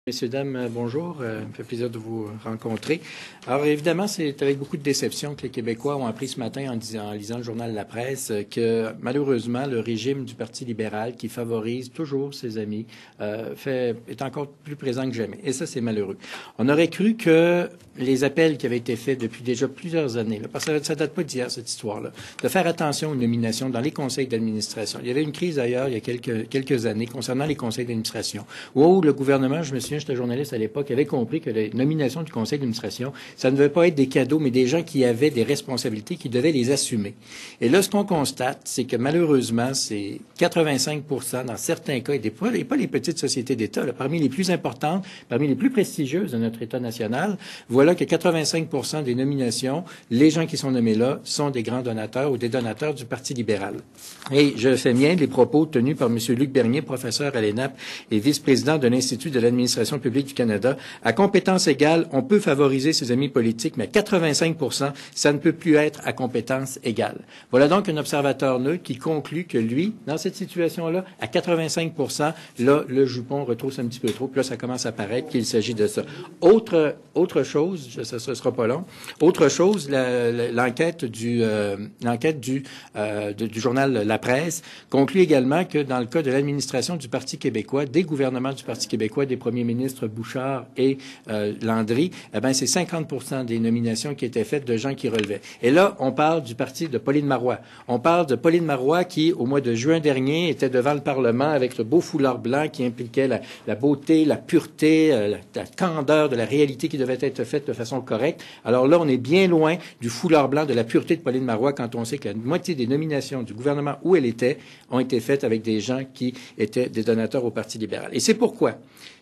Messieurs, dames, bonjour. Ça me fait plaisir de vous rencontrer. Alors, évidemment, c'est avec beaucoup de déception que les Québécois ont appris ce matin en lisant le journal La Presse que, malheureusement, le régime du Parti libéral, qui favorise toujours ses amis, est encore plus présent que jamais. Et ça, c'est malheureux. On aurait cru que les appels qui avaient été faits depuis déjà plusieurs années, là, parce que ça date pas d'hier, cette histoire-là, de faire attention aux nominations dans les conseils d'administration. Il y avait une crise, d'ailleurs, il y a quelques années, concernant les conseils d'administration, où le gouvernement, je me souviens, j'étais journaliste à l'époque, avait compris que les nominations du conseil d'administration, ça ne devait pas être des cadeaux, mais des gens qui avaient des responsabilités, qui devaient les assumer. Et là, ce qu'on constate, c'est que malheureusement, c'est 85% dans certains cas, et pas les petites sociétés d'État, là, parmi les plus importantes, parmi les plus prestigieuses de notre État national, voilà que 85% des nominations, les gens qui sont nommés là, sont des grands donateurs ou des donateurs du Parti libéral. Et je fais mien les propos tenus par M. Luc Bernier, professeur à l'ENAP et vice-président de l'Institut de l'administration publique du Canada. À compétence égale, on peut favoriser ses amis politiques, mais à 85%, ça ne peut plus être à compétence égale. Voilà donc un observateur neutre qui conclut que lui, dans cette situation-là, à 85%, là, le jupon retrousse un petit peu trop, puis là, ça commence à paraître qu'il s'agit de ça. Autre chose, ça sera pas long. Autre chose, l'enquête du journal La Presse conclut également que dans le cas de l'administration du Parti québécois, des gouvernements du Parti québécois, des premiers ministres Bouchard et Landry, eh ben c'est 50% des nominations qui étaient faites de gens qui relevaient. Et là, on parle du parti de Pauline Marois. On parle de Pauline Marois qui, au mois de juin dernier, était devant le Parlement avec le beau foulard blanc qui impliquait la beauté, la pureté, la candeur de la réalité qui devait être faite de façon correcte. Alors là, on est bien loin du foulard blanc, de la pureté de Pauline Marois quand on sait que la moitié des nominations du gouvernement où elle était ont été faites avec des gens qui étaient des donateurs au Parti libéral. Et c'est pourquoi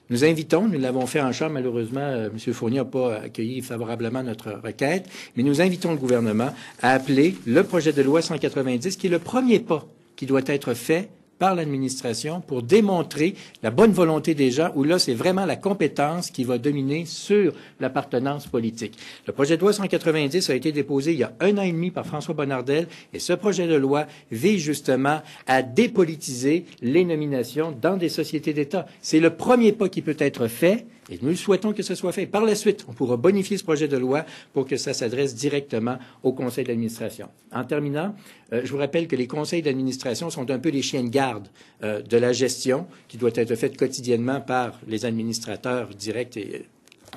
nous invitons, nous l'avons fait en chambre, malheureusement, M. Fournier n'a pas accueilli favorablement notre requête, mais nous invitons le gouvernement à appeler le projet de loi 190, qui est le premier pas qui doit être fait par l'administration pour démontrer la bonne volonté des gens, où là, c'est vraiment la compétence qui va dominer sur l'appartenance politique. Le projet de loi 190 a été déposé il y a 1 an et demi par François Bonnardel, et ce projet de loi vise justement à dépolitiser les nominations dans des sociétés d'État. C'est le premier pas qui peut être fait, et nous souhaitons que ce soit fait. Par la suite, on pourra bonifier ce projet de loi pour que ça s'adresse directement au conseil d'administration. En terminant, je vous rappelle que les conseils d'administration sont un peu les chiens de garde de la gestion qui doit être faite quotidiennement par les administrateurs directs et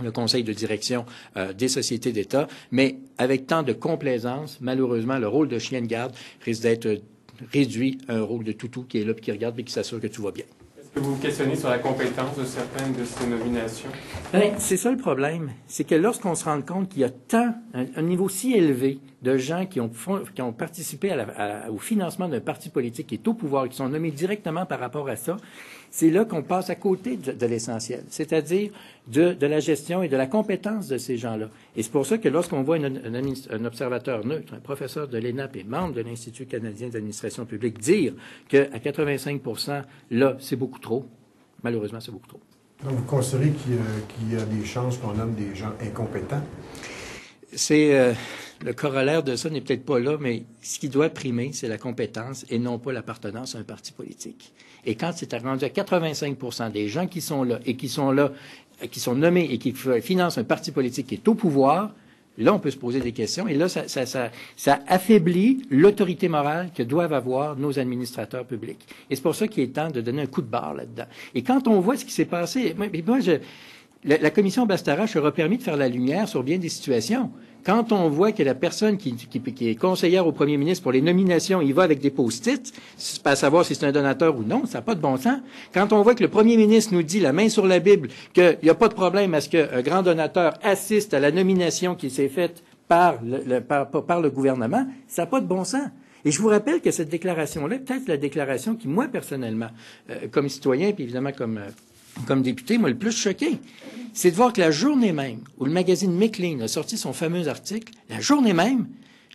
le conseil de direction des sociétés d'État. Mais avec tant de complaisance, malheureusement, le rôle de chien de garde risque d'être réduit à un rôle de toutou qui est là, qui regarde et qui s'assure que tout va bien. Est-ce que vous vous questionnez sur la compétence de certaines de ces nominations? Bien, c'est ça le problème. C'est que lorsqu'on se rend compte qu'il y a un niveau si élevé de gens qui ont participé au financement d'un parti politique qui est au pouvoir et qui sont nommés directement par rapport à ça, c'est là qu'on passe à côté de l'essentiel, c'est-à-dire de la gestion et de la compétence de ces gens-là. Et c'est pour ça que lorsqu'on voit un observateur neutre, un professeur de l'ENAP et membre de l'Institut canadien d'administration publique dire qu'à 85%, là, c'est beaucoup trop, malheureusement, c'est beaucoup trop. Donc, vous considérez qu'il y a des chances qu'on nomme des gens incompétents? C'est le corollaire de ça n'est peut-être pas là, mais ce qui doit primer, c'est la compétence et non pas l'appartenance à un parti politique. Et quand c'est rendu à 85% des gens qui sont là, qui sont nommés et qui financent un parti politique qui est au pouvoir, là, on peut se poser des questions. Et là, ça affaiblit l'autorité morale que doivent avoir nos administrateurs publics. Et c'est pour ça qu'il est temps de donner un coup de barre là-dedans. Et quand on voit ce qui s'est passé, la commission Bastarache aura permis de faire la lumière sur bien des situations. Quand on voit que la personne qui est conseillère au premier ministre pour les nominations, il va avec des post-it, à savoir si c'est un donateur ou non, ça n'a pas de bon sens. Quand on voit que le premier ministre nous dit, la main sur la Bible, qu'il n'y a pas de problème à ce qu'un grand donateur assiste à la nomination qui s'est faite par le gouvernement, ça n'a pas de bon sens. Et je vous rappelle que cette déclaration-là, peut-être la déclaration qui, moi, personnellement, comme citoyen, puis évidemment comme député, moi, le plus choqué, c'est de voir que la journée même où le magazine Maclean a sorti son fameux article, la journée même,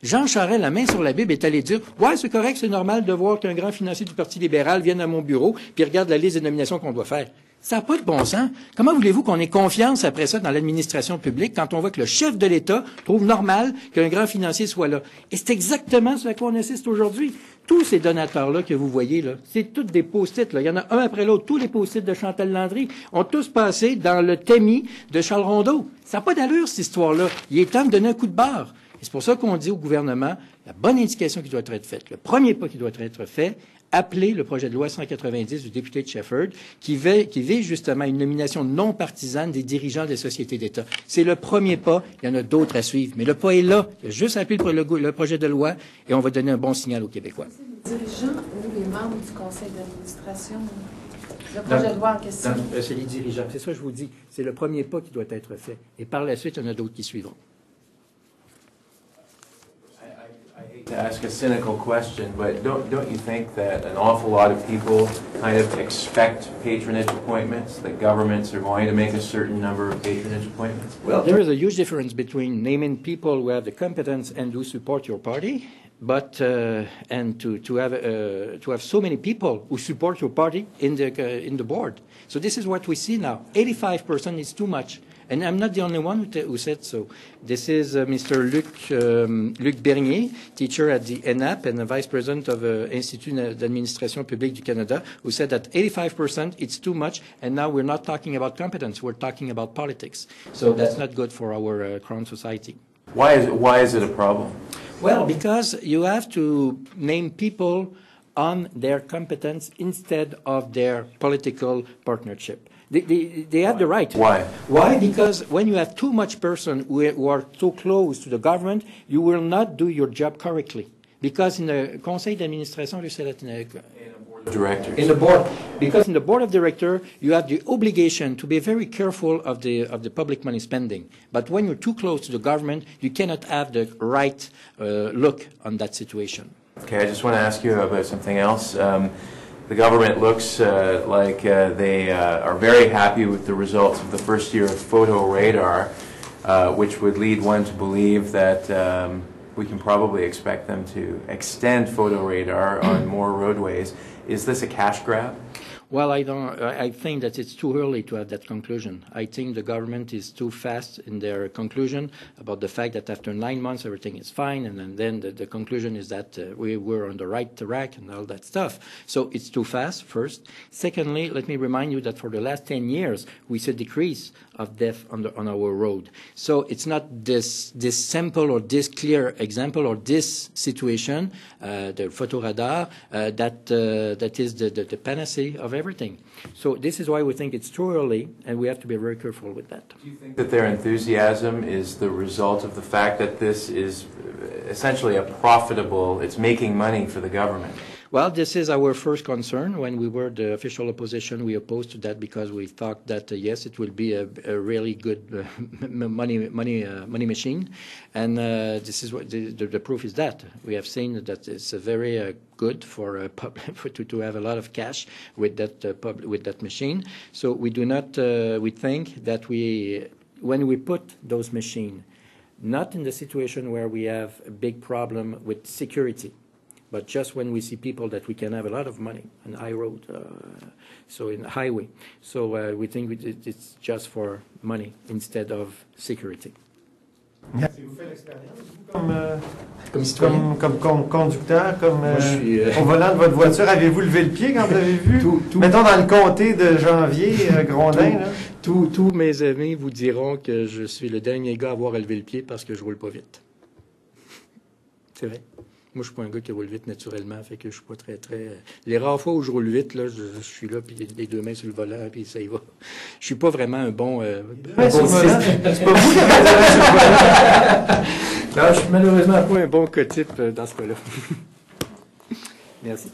Jean Charest, la main sur la Bible, est allé dire « Ouais, c'est correct, c'est normal de voir qu'un grand financier du Parti libéral vienne à mon bureau puis regarde la liste des nominations qu'on doit faire. » Ça n'a pas de bon sens. Comment voulez-vous qu'on ait confiance après ça dans l'administration publique quand on voit que le chef de l'État trouve normal qu'un grand financier soit là? Et c'est exactement ce à quoi on assiste aujourd'hui. tous ces donateurs-là que vous voyez, là, c'est tous des post-it. Là. Il y en a un après l'autre. Tous les post-it de Chantal Landry ont tous passé dans le TEMI de Charles Rondeau. Ça n'a pas d'allure, cette histoire-là. Il est temps de donner un coup de barre. Et c'est pour ça qu'on dit au gouvernement, la bonne indication qui doit être faite, le premier pas qui doit être fait, appeler le projet de loi 190 du député de Shefford, qui vise justement une nomination non partisane des dirigeants des sociétés d'État. C'est le premier pas. Il y en a d'autres à suivre. Mais le pas est là. Il y a juste à appeler le projet de loi et on va donner un bon signal aux Québécois. C'est les dirigeants ou les membres du conseil d'administration? Le projet de loi en question. C'est les dirigeants. C'est ça que je vous dis. C'est le premier pas qui doit être fait. Et par la suite, il y en a d'autres qui suivront. To ask a cynical question, but don't you think that an awful lot of people kind of expect patronage appointments, that governments are going to make a certain number of patronage appointments? Well, there is a huge difference between naming people who have the competence and who support your party, but and to have so many people who support your party in the board. So this is what we see now. 85% is too much. And I'm not the only one who said so. This is Mr. Luc Bernier, teacher at the ENAP and the vice president of Institut d'Administration Publique du Canada, who said that 85% it's too much, and now we're not talking about competence, we're talking about politics. So that's not good for our Crown society. Why is it a problem? Well, because you have to name people on their competence instead of their political partnership. They have the right. Why? Why? Because when you have too much person who are so close to the government, you will not do your job correctly. Because in the Conseil d'administration, you said that Directors. in the board, because in the board of director, you have the obligation to be very careful of the public money spending. But when you're too close to the government, you cannot have the right look on that situation. Okay, I just want to ask you about something else. The government looks like they are very happy with the results of the first year of photo radar, which would lead one to believe that we can probably expect them to extend photo radar on more roadways. Is this a cash grab? Well, I think that it's too early to have that conclusion. I think the government is too fast in their conclusion about the fact that after 9 months everything is fine, and then the conclusion is that we were on the right track and all that stuff. So it's too fast, first. Secondly, let me remind you that for the last 10 years, we see a decrease of death on our road. So it's not this simple or this clear example or this situation, the photo radar, that is the panacea of everything. So this is why we think it's too early, and we have to be very careful with that. Do you think that their enthusiasm is the result of the fact that this is essentially it's making money for the government? Well, this is our first concern. When we were the official opposition, we opposed to that because we thought that, yes, it will be a really good money machine. And this is what the proof is that. We have seen that it's a very good for to have a lot of cash with that machine. So we do not, we think that when we put those machines, not in the situation where we have a big problem with security, but just when we see people that we can have a lot of money on high road, so in highway. So we think it's just for money instead of security. Avez-vous fait l'expérience, comme conducteur, au volant de votre voiture? Avez-vous levé le pied quand vous avez vu? Mettons dans le comté de janvier, Grondin, là. Tous mes amis vous diront que je suis le dernier gars à avoir levé le pied parce que je roule pas vite. C'est vrai. Moi, je suis pas un gars qui roule vite naturellement, fait que je suis pas très... Les rares fois où je roule vite, là, je suis là, puis les deux mains sur le volant, puis ça y va. Je suis pas vraiment un bon... C'est pas vous qui avez sur le volant. Non, je suis malheureusement pas un bon co-type dans ce cas-là. Merci.